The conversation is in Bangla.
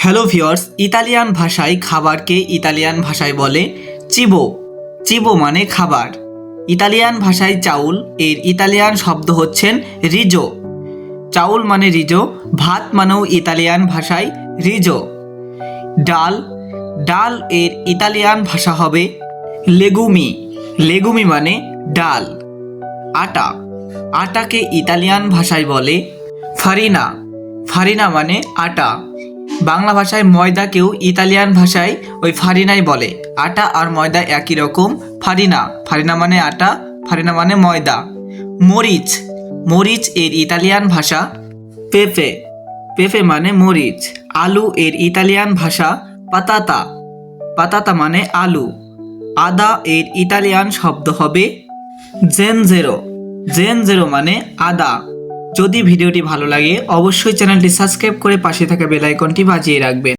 হ্যালো ভিউয়ার্স, ইতালিয়ান ভাষায় খাবারকে ইতালিয়ান ভাষায় বলে চিবো। চিবো মানে খাবার। ইতালিয়ান ভাষায় চাউল এর ইতালিয়ান শব্দ হচ্ছেন রিজো। চাউল মানে রিজো, ভাত মানেও ইতালিয়ান ভাষায় রিজো। ডাল, ডাল এর ইতালিয়ান ভাষা হবে লেগুমি। লেগুমি মানে ডাল। আটা, আটাকে ইতালিয়ান ভাষায় বলে ফারিনা। ফারিনা মানে আটা। বাংলা ভাষায় ময়দাকেও ইতালিয়ান ভাষায় ওই ফারিনাই বলে। আটা আর ময়দা একই রকম। ফারিনা, ফারিনা মানে আটা, ফারিনা মানে ময়দা। মরিচ, মরিচ এর ইতালিয়ান ভাষা পেপে। পেপে মানে মরিচ। আলু এর ইতালিয়ান ভাষা পাতাতা। পাতাতা মানে আলু। আদা এর ইতালিয়ান শব্দ হবে জেনজেরো। জেনজেরো মানে আদা। যদি ভিডিওটি ভালো লাগে অবশ্যই চ্যানেলটি সাবস্ক্রাইব করে পাশে থাকা বেল আইকনটি বাজিয়ে রাখবেন।